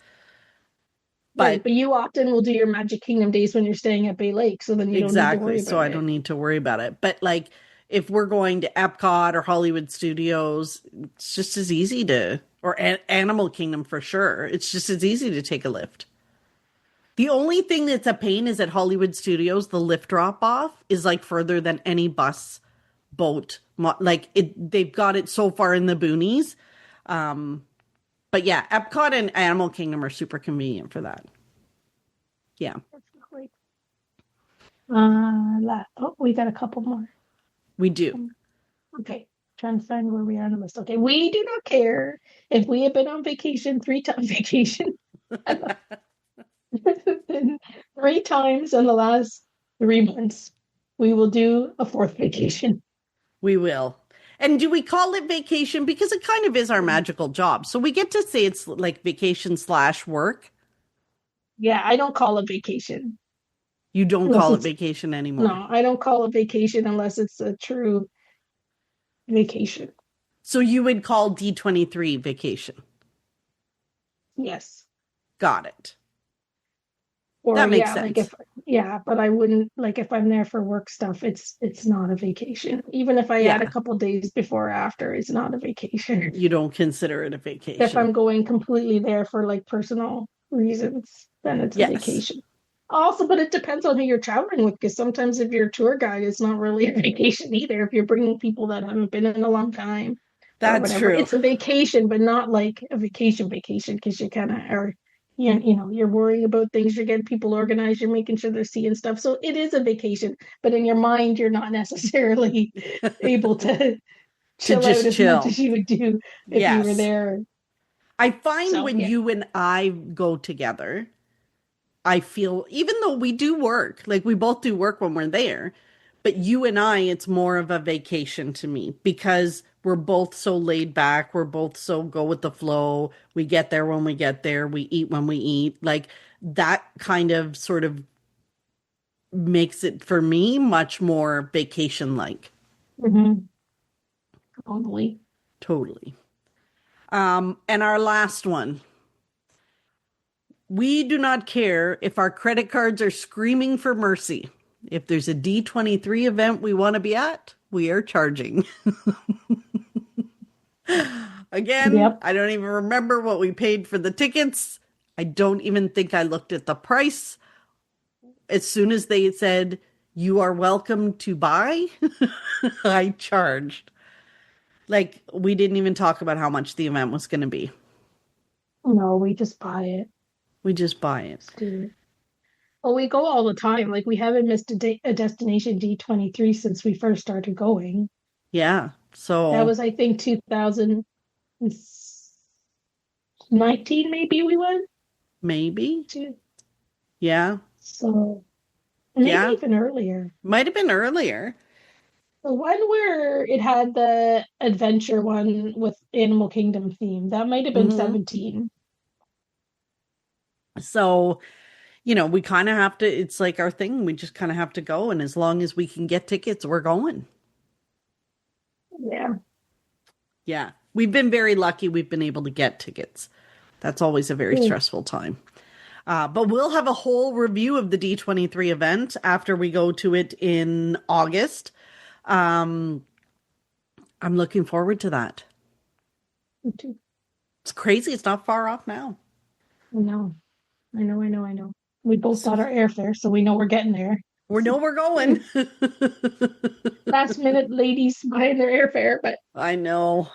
But you often will do your Magic Kingdom days when you're staying at Bay Lake, so then you don't need to worry about it. So I don't need to worry about it. But like if we're going to Epcot or Hollywood Studios, it's just as easy or Animal Kingdom for sure. It's just as easy to take a Lyft. The only thing that's a pain is at Hollywood Studios, the Lyft drop off is like further than any bus, boat. Like they've got it so far in the boonies. But yeah, Epcot and Animal Kingdom are super convenient for that. Yeah. We got a couple more. We do. Okay. Trying to find where we are on the list. Okay. We do not care if we have been on vacation 3 times. 3 times in the last 3 months. We will do a 4th vacation. We will. And do we call it vacation? Because it kind of is our magical job. So we get to say it's like vacation / work. Yeah, I don't call it vacation. You don't call it vacation anymore. No, I don't call it vacation unless it's a true vacation. So you would call D23 vacation? Yes. Got it. Or, that makes sense. But I wouldn't, like, if I'm there for work stuff, it's not a vacation. Even if I add a couple days before or after, it's not a vacation. You don't consider it a vacation. If I'm going completely there for like personal reasons, then it's a vacation. Also, but it depends on who you're traveling with, because sometimes if you're a tour guide, it's not really a vacation either. If you're bringing people that haven't been in a long time. That's true. It's a vacation, but not like a vacation, because you kind of are, you're worrying about things, you're getting people organized, you're making sure they're seeing stuff. So it is a vacation, but in your mind, you're not necessarily able to chill out as much as you would do if you were there. I find when you and I go together, I feel, even though we do work, like we both do work when we're there, but you and I, it's more of a vacation to me because we're both so laid back. We're both so go with the flow. We get there when we get there. We eat when we eat. Like that kind of sort of makes it for me much more vacation-like. Mm-hmm. Totally. And our last one. We do not care if our credit cards are screaming for mercy. If there's a D23 event we want to be at, we are charging. Again, I don't even remember what we paid for the tickets. I don't even think I looked at the price. As soon as they said, you are welcome to buy, I charged. Like, we didn't even talk about how much the event was going to be. No, we just buy it. We just buy it. Dude. Well, we go all the time. Like, we haven't missed a destination D23 since we first started going. Yeah. So that was, I think, 2019, maybe we went. Maybe. Yeah. So maybe even earlier. Might have been earlier. The one where it had the adventure one with Animal Kingdom theme, that might have been 17. So, we kind of have to, it's like our thing. We just kind of have to go. And as long as we can get tickets, we're going. Yeah. Yeah. We've been very lucky. We've been able to get tickets. That's always a very stressful time. But we'll have a whole review of the D23 event after we go to it in August. I'm looking forward to that. Me too. It's crazy. It's not far off now. I know. We both got our airfare, so we know we're getting there. We know we're going. Last minute ladies buying their airfare, but I know.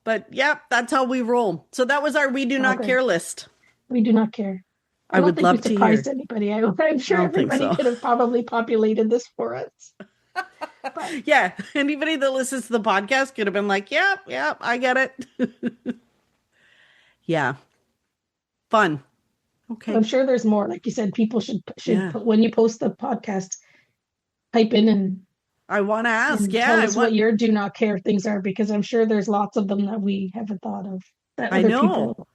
But yeah, that's how we roll. So that was our We Do Not Care list. We do not care. I would love to hear. Anybody. I'm sure everybody could have probably populated this for us. But, yeah, anybody that listens to the podcast could have been like, yeah, I get it. Yeah. Fun. Okay. I'm sure there's more. Like you said, people should put, when you post the podcast, type in and I want to ask. Tell us what your do not care things are, because I'm sure there's lots of them that we haven't thought of that other people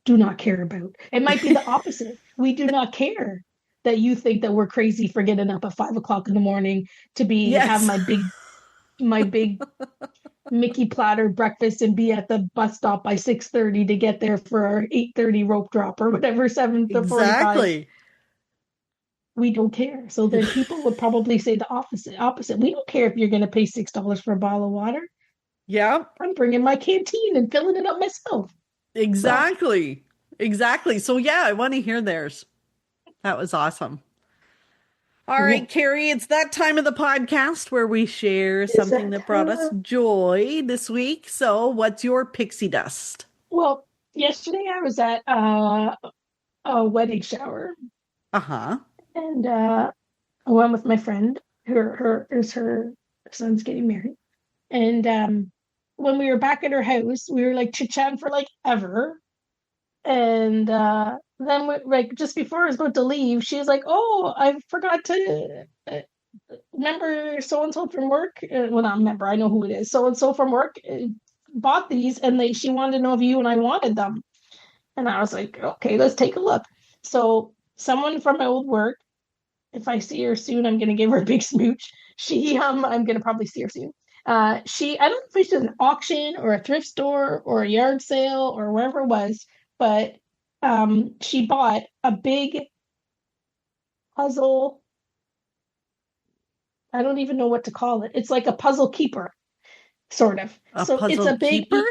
do not care about. It might be the opposite. We do not care that you think that we're crazy for getting up at 5 o'clock in the morning to have my big Mickey platter breakfast and be at the bus stop by 6:30 to get there for our 8:30 rope drop or whatever, 7:45. Exactly. We don't care. So then people would probably say the opposite. We don't care if you're going to pay $6 for a bottle of water. Yeah. I'm bringing my canteen and filling it up myself. Exactly. So yeah, I want to hear theirs. That was awesome. All right, Carrie, it's that time of the podcast where we share something that brought us joy this week. So what's your pixie dust? Well, yesterday I was at a wedding shower. Uh-huh. And I went with my friend. Her son's getting married. And when we were back at her house, we were like chit-chatting for like ever. And then just before I was about to leave, she was like, "Oh, I forgot to remember so-and-so from work? Well, not remember, I know who it is. So-and-so from work bought these, and she wanted to know if you and I wanted them. And I was like, okay, let's take a look. So someone from my old work, if I see her soon, I'm going to give her a big smooch. I'm going to probably see her soon. I don't know if it's an auction or a thrift store or a yard sale or wherever it was, but she bought a big puzzle. I don't even know what to call it. It's like a puzzle keeper, sort of. So it's a big keeper?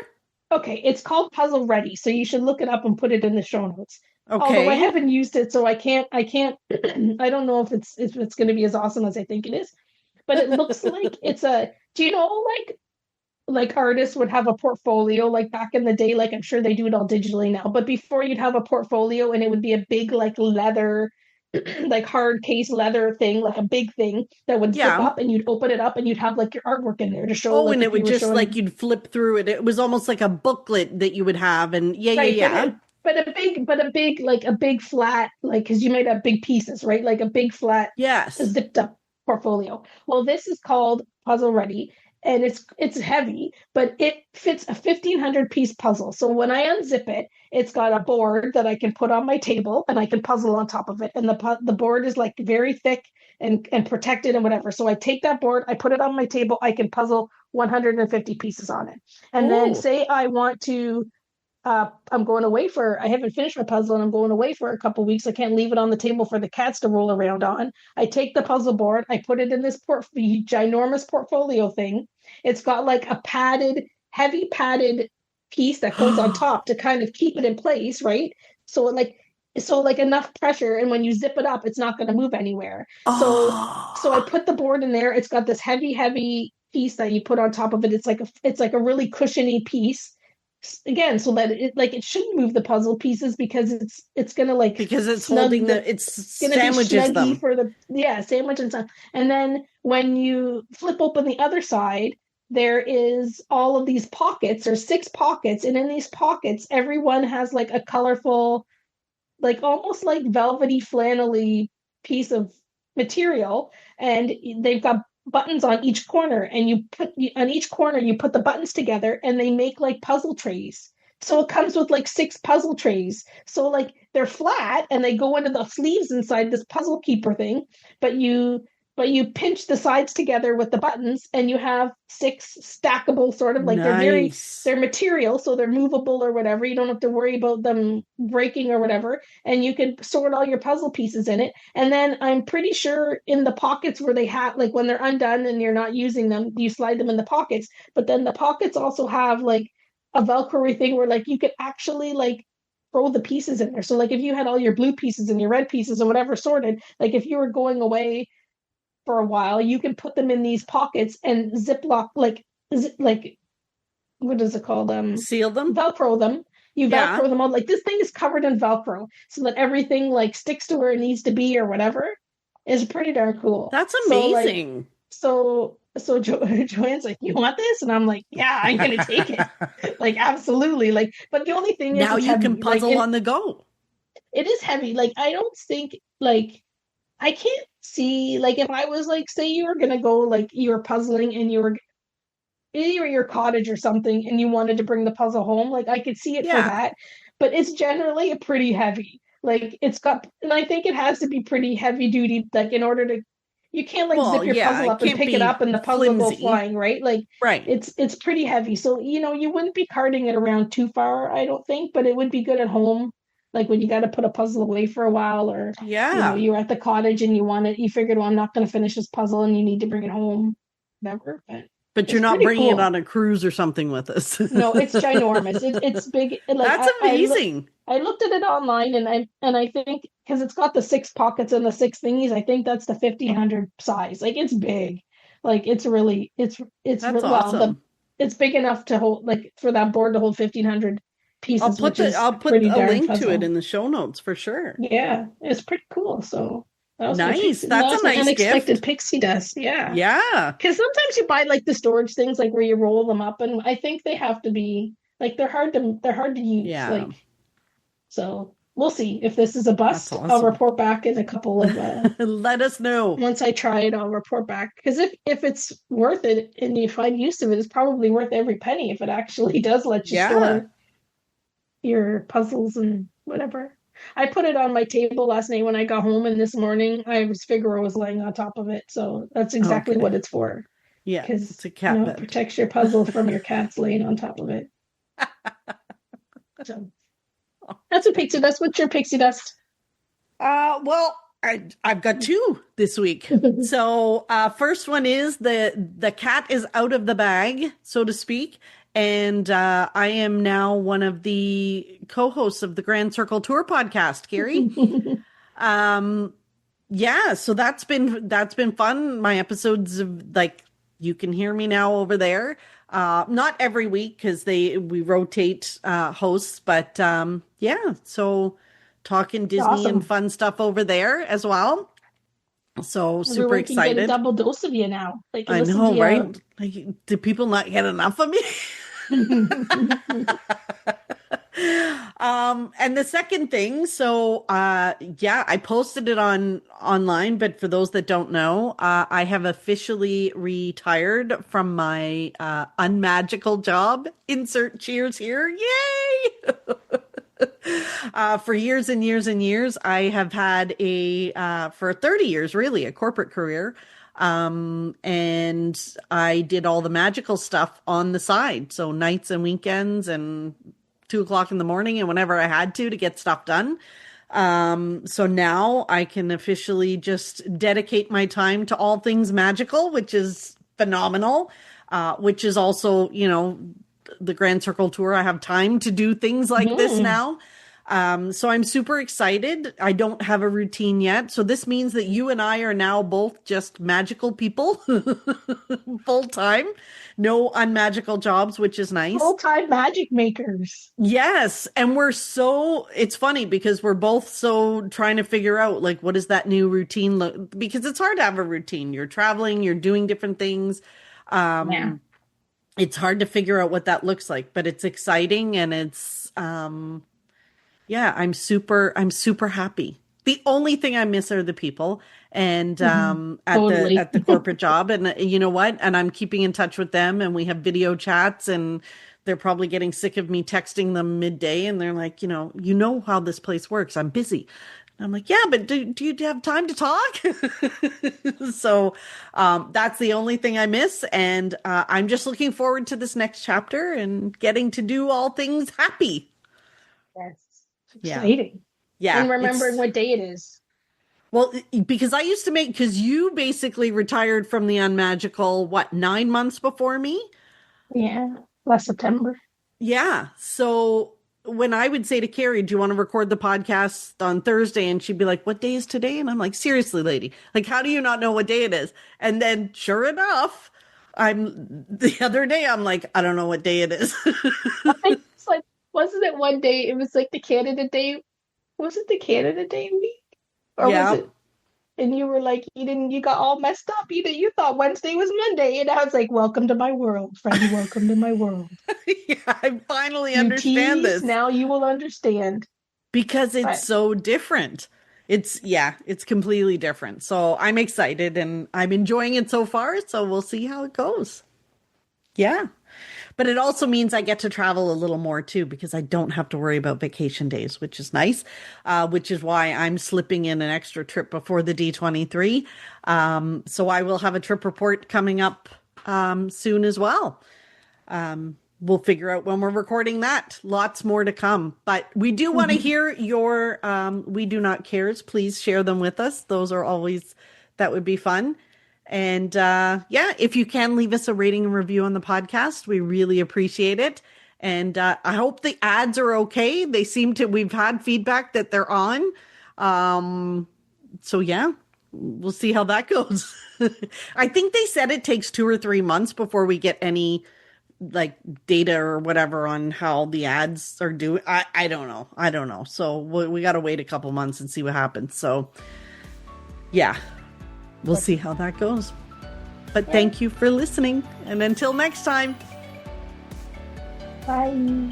Okay, it's called Puzzle Ready, so you should look it up and put it in the show notes. Okay. Although I haven't used it, so I can't I don't know if it's going to be as awesome as I think it is. But it looks like it's do you know like artists would have a portfolio like back in the day, like I'm sure they do it all digitally now, but before you'd have a portfolio and it would be a big like leather like hard case leather thing, like a big thing that would zip up, and you'd open it up and you'd have like your artwork in there to show. Oh, and it would just like you'd flip through it. It was almost like a booklet that you would have, and yeah. But a big flat, like, because you made up big pieces, right? Like a big flat, zipped up portfolio. Well, this is called Puzzle Ready, and it's heavy, but it fits a 1,500 piece puzzle. So when I unzip it, it's got a board that I can put on my table and I can puzzle on top of it. And the board is like very thick and protected and whatever. So I take that board, I put it on my table, I can puzzle 150 pieces on it. And then say I want to, I'm going away I haven't finished my puzzle and I'm going away for a couple of weeks. I can't leave it on the table for the cats to roll around on. I take the puzzle board, I put it in this ginormous portfolio thing. It's got like a heavy padded piece that goes on top to kind of keep it in place, right? So like enough pressure, and when you zip it up, it's not going to move anywhere. So I put the board in there. It's got this heavy piece that you put on top of it. It's like a really cushiony piece. Again, so that it shouldn't move the puzzle pieces because it's gonna because it's holding it's sandwiches them for sandwich and stuff. And then when you flip open the other side, there is all of these pockets, or 6 pockets, and in these pockets, everyone has like a colorful, like almost like velvety flannelly piece of material, and they've got buttons on each corner, and you put the buttons together and they make like puzzle trays. So it comes with like 6 puzzle trays. So like they're flat and they go into the sleeves inside this puzzle keeper thing, but you pinch the sides together with the buttons and you have 6 stackable sort of like they're material, so they're movable or whatever. You don't have to worry about them breaking or whatever, and you can sort all your puzzle pieces in it. And then I'm pretty sure in the pockets where they have, like when they're undone and you're not using them, you slide them in the pockets, but then the pockets also have like a Velcro thing where like you could actually like throw the pieces in there. So like if you had all your blue pieces and your red pieces and whatever sorted, like if you were going away for a while, you can put them in these pockets and ziplock, like what is it called? Seal them? Velcro them. You Velcro them all. Like this thing is covered in Velcro so that everything like sticks to where it needs to be or whatever. Is pretty darn cool. That's amazing. So Joanne's like, you want this? And I'm like, yeah, I'm gonna take it. Like absolutely. Like, but the only thing is now you can puzzle on the go. It is heavy. Like I don't think like I can't see, like, if I was like, say you were gonna go, like, you were puzzling and you were your cottage or something and you wanted to bring the puzzle home, like I could see it for that. But it's generally a pretty heavy. Like it's got, and I think it has to be pretty heavy duty, like in order to, you can't like zip your puzzle up and pick it up and the puzzle go flying, right? Like it's pretty heavy. So you wouldn't be carting it around too far, I don't think, but it would be good at home. Like when you got to put a puzzle away for a while, or you're at the cottage and you figured, well, I'm not going to finish this puzzle and you need to bring it home, whatever. But you're not bringing it on a cruise or something with us. No, it's ginormous. It's big. Like, that's amazing. I looked at it online, and I think because it's got the 6 pockets and the 6 thingies, I think that's the 1,500 size. Like it's big. Like it's that's really, awesome. It's big enough to hold, like for that board to hold 1,500 pieces. I'll put a link to it in the show notes for sure. Yeah, it's pretty cool. So that was nice. That's a nice unexpected gift. Pixie dust. Yeah. Because sometimes you buy like the storage things, like where you roll them up, and I think they have to be like they're hard to use. Yeah. Like, so we'll see. If this is a bust, That's awesome. I'll report back in a couple of let us know. Once I try it, I'll report back. Because if it's worth it and you find use of it, it's probably worth every penny if it actually does let you store your puzzles and whatever. I put it on my table last night when I got home, and this morning Figaro was laying on top of it. So that's exactly what it's for. Yeah, because it's a cat bed. Protects your puzzle from your cats laying on top of it. So that's a pixie dust. What's your pixie dust? Well, I've got two this week. So first one is the cat is out of the bag, so to speak. And I am now one of the co-hosts of the Grand Circle Tour podcast, Carrie. Yeah, so that's been fun. My episodes you can hear me now over there. Not every week because we rotate hosts, but so talking Disney and fun stuff over there as well. So super excited. Get a double dose of you now. I know, right? Do people not get enough of me? And the second thing, so I posted it online, but for those that don't know, I have officially retired from my unmagical job. Insert cheers here. Yay! For years and years and years, I have had for 30 years, really, a corporate career. And I did all the magical stuff on the side. So nights and weekends and 2:00 in the morning and whenever I had to get stuff done. So now I can officially just dedicate my time to all things magical, which is phenomenal. Which is also, the Grand Circle Tour. I have time to do things like this now. So I'm super excited. I don't have a routine yet. So this means that you and I are now both just magical people full time. No unmagical jobs, which is nice. Full-time magic makers. Yes. And it's funny because we're both so trying to figure out what does that new routine look, because it's hard to have a routine. You're traveling, you're doing different things. It's hard to figure out what that looks like, but it's exciting and it's, I'm super happy. The only thing I miss are the people and at the corporate job. And you know what? And I'm keeping in touch with them and we have video chats and they're probably getting sick of me texting them midday. And they're like, you know how this place works. I'm busy. And I'm like, yeah, but do you have time to talk? So that's the only thing I miss. And I'm just looking forward to this next chapter and getting to do all things happy. Yes. Exciting. Yeah. And remembering what day it is. Well, because you basically retired from the Unmagical, 9 months before me? Yeah. Last September. Yeah. So when I would say to Carrie, do you want to record the podcast on Thursday? And she'd be like, what day is today? And I'm like, seriously, lady, how do you not know what day it is? And then sure enough, the other day, I'm like, I don't know what day it is. It's wasn't it one day? It was the Canada Day. Was it the Canada Day week? Or was it? And you were you got all messed up. You thought Wednesday was Monday. And I was like, welcome to my world, friend. Welcome to my world. Yeah, I finally understand this. Now you will understand. Because it's so different. It's completely different. So I'm excited and I'm enjoying it so far. So we'll see how it goes. Yeah. But it also means I get to travel a little more too, because I don't have to worry about vacation days, which is nice, which is why I'm slipping in an extra trip before the D23. So I will have a trip report coming up soon as well. We'll figure out when we're recording that. Lots more to come. But we do want to hear your We Do Not Cares. Please share them with us. Those are always, that would be fun. And if you can leave us a rating and review on the podcast, we really appreciate it. And I hope the ads are okay. We've had feedback that they're on. So yeah, we'll see how that goes. I think they said it takes 2 or 3 months before we get any data or whatever on how the ads are doing. I don't know. So we got to wait a couple months and see what happens. So yeah. We'll see how that goes. But thank you for listening. And until next time. Bye.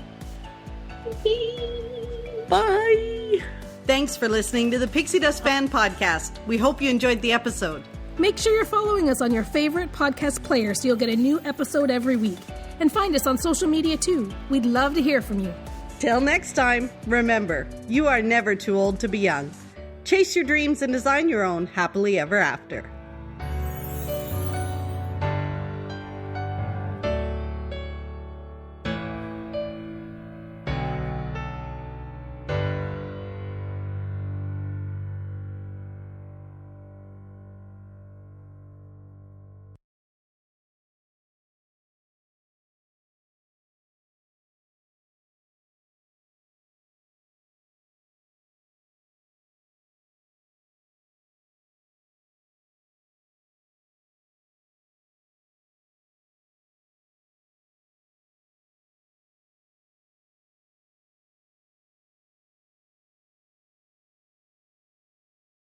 Bye. Thanks for listening to the Pixie Dust Fan Podcast. We hope you enjoyed the episode. Make sure you're following us on your favorite podcast player so you'll get a new episode every week. And find us on social media too. We'd love to hear from you. Till next time, remember, you are never too old to be young. Chase your dreams and design your own happily ever after.